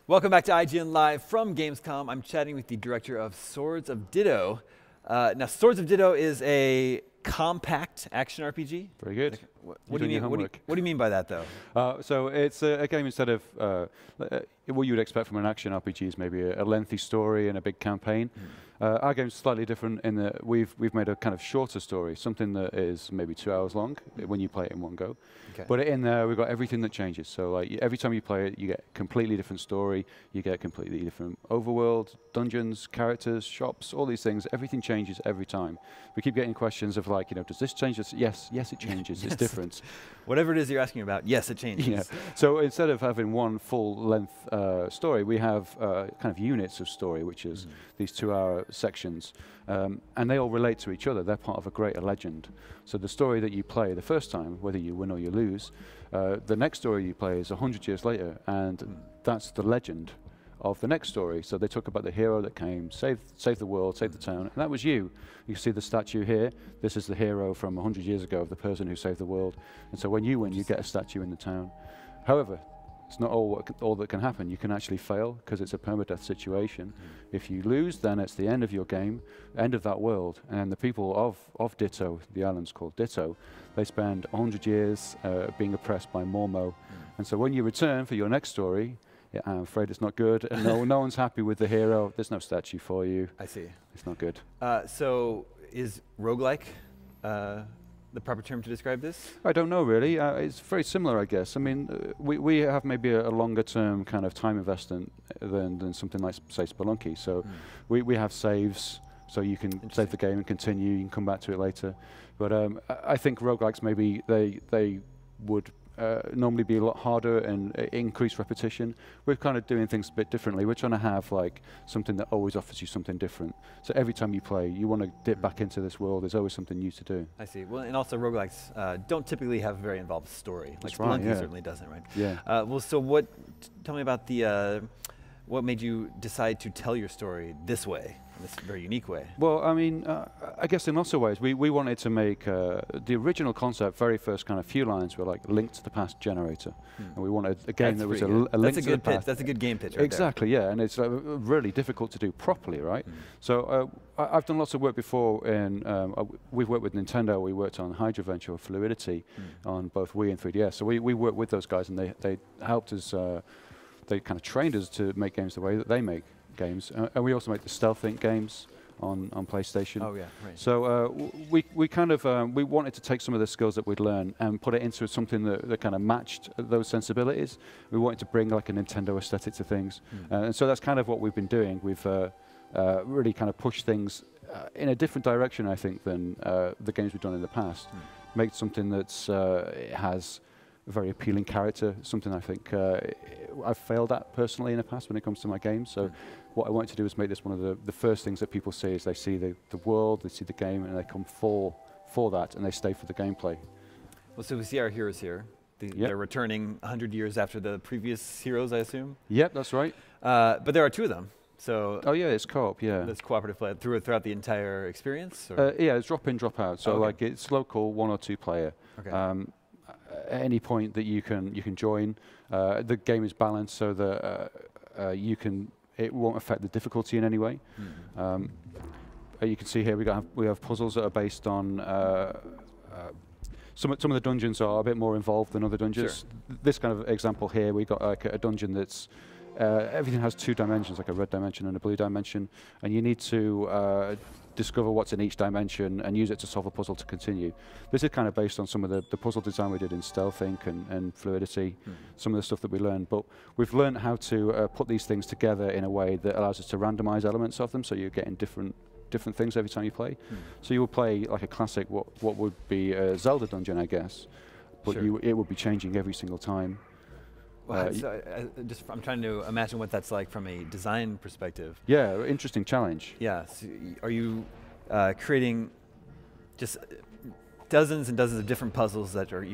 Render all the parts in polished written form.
Welcome back to IGN Live from Gamescom. I'm chatting with the director of Swords of Ditto. Now, Swords of Ditto is a compact action RPG. Very good. What do you mean? What do you mean by that, though? So it's a game instead of what you would expect from an action RPG is maybe a lengthy story and a big campaign. Our game's slightly different in that we've made a kind of shorter story, something that is maybe 2 hours long when you play it in one go. Okay. But in there, we've got everything that changes. So like every time you play it, you get a completely different story. You get completely different overworld, dungeons, characters, shops, all these things. Everything changes every time. We keep getting questions of like, does this change? Yes, it changes. Yes. It's different. Whatever it is you're asking about, yes, it changes. Yeah. So instead of having one full-length story, we have kind of units of story, which is these 2-hour sections, and they all relate to each other. They're part of a greater legend. So the story that you play the first time, whether you win or you lose, the next story you play is 100 years later, and that's the legend of the next story. So they talk about the hero that came, saved the world, saved the town, and that was you. You see the statue here. This is the hero from 100 years ago, of the person who saved the world. And so when you win, you get a statue in the town. However, it's not all that can happen. You can actually fail because it's a permadeath situation. If you lose, then it's the end of your game, end of that world. And the people of Ditto, the island's called Ditto, they spend 100 years being oppressed by Mormo. And so when you return for your next story, I'm afraid it's not good. And no one's happy with the hero. There's no statue for you. I see. It's not good. So is roguelike the proper term to describe this? I don't know, really. It's very similar, I guess. I mean, we have maybe a longer-term kind of time investment than something like, say, Spelunky. So we have saves, so you can save the game and continue. You can come back to it later. But I think roguelikes, maybe they would normally be a lot harder and increase repetition. We're kind of doing things a bit differently. We're trying to have like something that always offers you something different. So every time you play, you want to dip back into this world. There's always something new to do. I see. Well, and also roguelikes don't typically have a very involved story. That's like right, Spelunky yeah. certainly doesn't, right? Yeah. Well, so tell me about what made you decide to tell your story this way, in this very unique way? Well, I mean, I guess in lots of ways, we wanted to make the original concept, very first kind of few lines were like Link to the Past generator. And we wanted a game that was a link to the past. That's a good game pitch right Exactly, yeah, and it's really difficult to do properly, right? So I've done lots of work before we've worked with Nintendo, we worked on Hydra Venture or Fluidity on both Wii and 3DS. So we worked with those guys and they helped us, they kind of trained us to make games the way that they make games. And we also make the Stealth games on PlayStation. Oh yeah, right. So we kind of we wanted to take some of the skills that we'd learned and put it into something that kind of matched those sensibilities. We wanted to bring like a Nintendo aesthetic to things, and so that's kind of what we've been doing. We've really kind of pushed things in a different direction, I think, than the games we've done in the past. Make something that's has a very appealing character, something I think I've failed at personally in the past when it comes to my games. So what I wanted to do is make this one of the first things that people see is they see the world, they see the game, and they come for that, and they stay for the gameplay. Well, so we see our heroes here. They're returning 100 years after the previous heroes, I assume? Yep, that's right. But there are two of them. So oh yeah, it's co-op, yeah. That's cooperative play throughout the entire experience? Yeah, it's drop in, drop out. So like it's local 1 or 2 player. Okay. At any point that you can join, the game is balanced so that it won't affect the difficulty in any way. You can see here we have puzzles that are based on some of the dungeons are a bit more involved than other dungeons. Sure. This kind of example here, we got like a dungeon that's everything has 2 dimensions, like a red dimension and a blue dimension, and you need to discover what's in each dimension and use it to solve a puzzle to continue. This is kind of based on some of the puzzle design we did in Stealth and Fluidity, some of the stuff that we learned. But we've learned how to put these things together in a way that allows us to randomize elements of them, so you're getting different things every time you play. So you will play like a classic, what would be a Zelda dungeon, I guess, but it would be changing every single time. Well, I'm trying to imagine what that's like from a design perspective. Yeah, interesting challenge. Yeah. So are you creating just dozens and dozens of different puzzles that are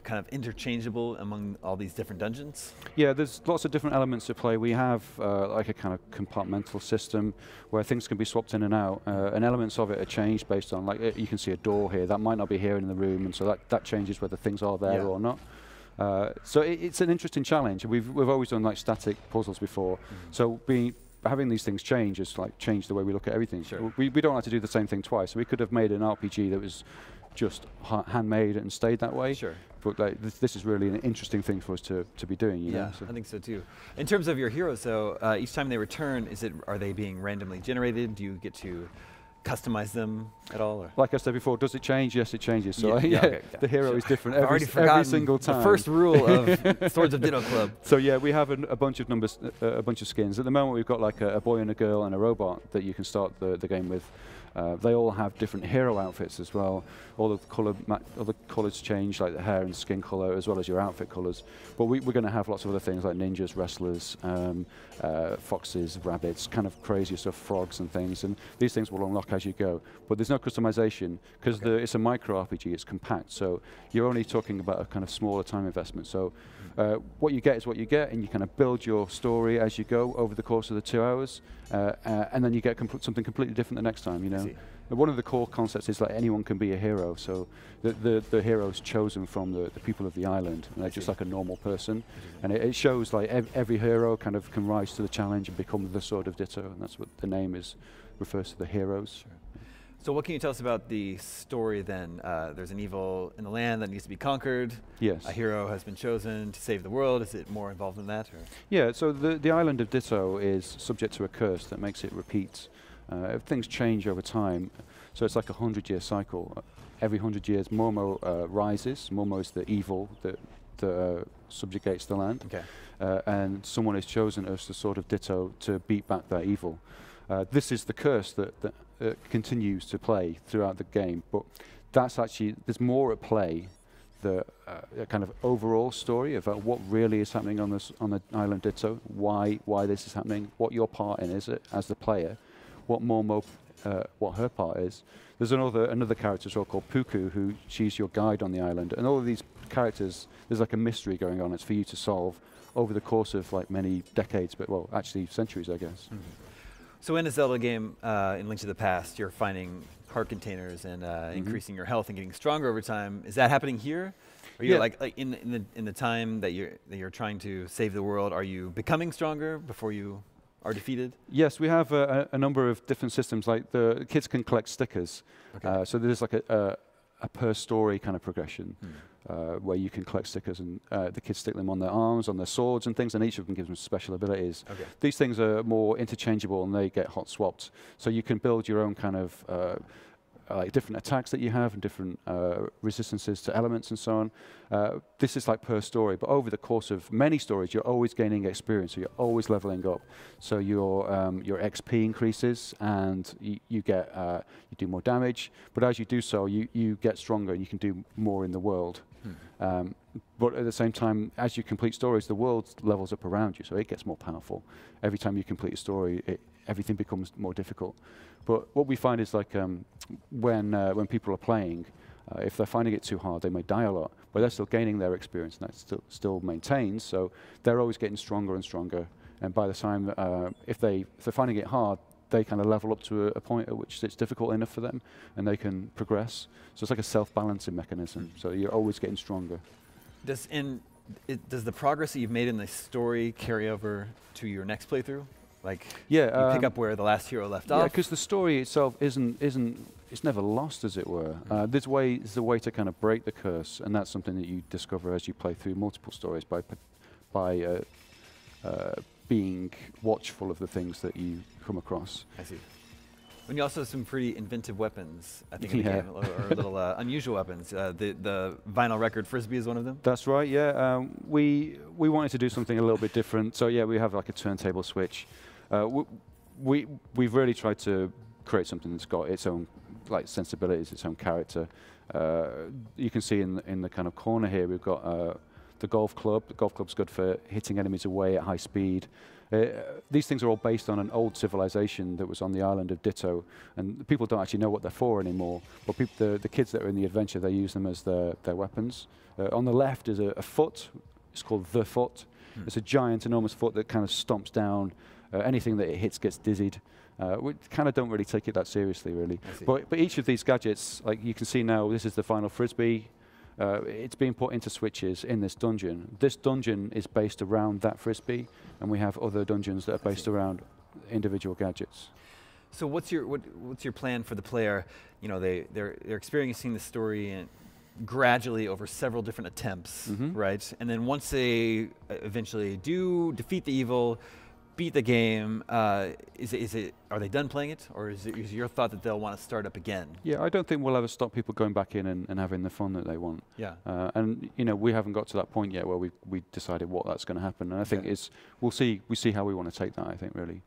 kind of interchangeable among all these different dungeons? Yeah, there's lots of different elements to play. We have like a kind of compartmental system where things can be swapped in and out, and elements of it are changed based on, like, you can see a door here that might not be here in the room, and so that changes whether things are there or not. So it's an interesting challenge. We've always done like static puzzles before, so having these things change has like changed the way we look at everything. Sure. We don't like to do the same thing twice. So we could have made an RPG that was just handmade and stayed that way. Sure. But like, this is really an interesting thing for us to be doing. You know? I think so too. In terms of your heroes, though, each time they return, are they being randomly generated? Do you get to customize them at all? Or? Like I said before, does it change? Yes, it changes. So Okay, the hero is different every single time. The first rule of Swords of Ditto Club. So yeah, we have a bunch of numbers, a bunch of skins. At the moment, we've got like a boy and a girl and a robot that you can start the game with. They all have different hero outfits as well. All the colours change, like the hair and skin colour, as well as your outfit colours. But we're going to have lots of other things like ninjas, wrestlers, foxes, rabbits, kind of crazy stuff, frogs and things. And these things will unlock as you go. But there's no customization because it's a micro RPG. It's compact, so you're only talking about a kind of smaller time investment. So what you get is what you get, and you kind of build your story as you go over the course of the 2 hours, and then you get something completely different the next time. You know. One of the core concepts is like anyone can be a hero, so the hero's chosen from the people of the island, and they're just like a normal person, and it shows like every hero kind of can rise to the challenge and become the Sword of Ditto, and that's what the name refers to the heroes. Sure. So what can you tell us about the story then? There's an evil in the land that needs to be conquered. Yes. A hero has been chosen to save the world. Is it more involved than that? Or? Yeah, so the island of Ditto is subject to a curse that makes it repeat. Things change over time, so it's like a 100-year cycle. Every 100 years, Momo rises. Momo is the evil that subjugates the land. Okay. And someone is chosen as the Sword of Ditto to beat back that evil. This is the curse that continues to play throughout the game, but that's actually, there's more at play. The kind of overall story about what really is happening on the island Ditto, why this is happening, what your part in is it as the player, what Momo, what her part is. There's another character as well called Puku, she's your guide on the island, and all of these characters, there's like a mystery going on. It's for you to solve over the course of like many decades, but well, actually centuries, I guess. Mm-hmm. So in a Zelda game, in Link to the Past, you're finding heart containers and increasing your health and getting stronger over time. Is that happening here? Are you like in the time that you're trying to save the world, are you becoming stronger before you are defeated? Yes, we have a number of different systems. Like the kids can collect stickers, so there's like a per story kind of progression where you can collect stickers, and the kids stick them on their arms, on their swords and things, and each of them gives them special abilities. Okay. These things are more interchangeable and they get hot swapped, so you can build your own kind of like different attacks that you have and different resistances to elements and so on. This is like per story, but over the course of many stories, you're always gaining experience, so you're always leveling up. So your XP increases, and you do more damage. But as you do so, you get stronger, and you can do more in the world. But at the same time, as you complete stories, the world levels up around you, so it gets more powerful. Every time you complete a story, everything becomes more difficult. But what we find is like when people are playing, if they're finding it too hard, they may die a lot, but they're still gaining their experience, and that still maintains. So they're always getting stronger and stronger. And by the time, if they're finding it hard, they kind of level up to a point at which it's difficult enough for them, and they can progress. So it's like a self-balancing mechanism. So you're always getting stronger. Does the progress that you've made in the story carry over to your next playthrough? Like, you pick up where the last hero left off? Yeah, because the story itself it's never lost, as it were. There's a way to kind of break the curse, and that's something that you discover as you play through multiple stories by being watchful of the things that you come across. I see. And you also have some pretty inventive weapons, I think, in the game, or little unusual weapons. The vinyl record frisbee is one of them? That's right, yeah. We wanted to do something a little bit different. So yeah, we have like a turntable switch. We've really tried to create something that's got its own like sensibilities, its own character. You can see in the kind of corner here, we've got the golf club. The golf club's good for hitting enemies away at high speed. These things are all based on an old civilization that was on the island of Ditto, and people don't actually know what they're for anymore. But the kids that are in the adventure, they use them as their weapons. On the left is a foot. It's called the foot. It's a giant, enormous foot that kind of stomps down anything that it hits gets dizzied. We kind of don't really take it that seriously, really. But each of these gadgets, like you can see now, this is the final frisbee. It's being put into switches in this dungeon. This dungeon is based around that frisbee, and we have other dungeons that are based around individual gadgets. So what's your plan for the player? You know, they're experiencing the story and gradually over several different attempts, right? And then once they eventually do defeat the evil, beat the game, are they done playing it, or is your thought that they'll want to start up again? Yeah, I don't think we'll ever stop people going back in and having the fun that they want. Yeah. And you know, we haven't got to that point yet where we decided what that's going to happen. And I think we see how we want to take that. I think really.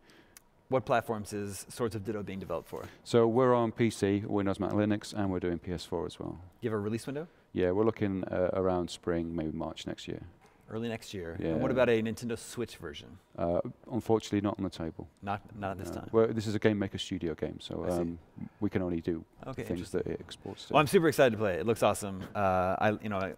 What platforms is Swords of Ditto being developed for? So we're on PC, Windows, Mac, Linux, and we're doing PS4 as well. Do you have a release window? Yeah, we're looking around spring, maybe March next year. Early next year. Yeah. And what about a Nintendo Switch version? Unfortunately, not on the table. Not at this time. Well, this is a Game Maker Studio game, so we can only do things that it exports to. Well, I'm super excited to play it. It looks awesome.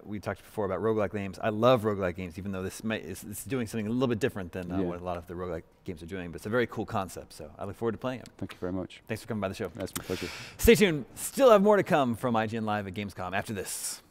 We talked before about roguelike games. I love roguelike games, even though this is doing something a little bit different than what a lot of the roguelike games are doing. But it's a very cool concept, so I look forward to playing it. Thank you very much. Thanks for coming by the show. That's my pleasure. Stay tuned. Still have more to come from IGN Live at Gamescom after this.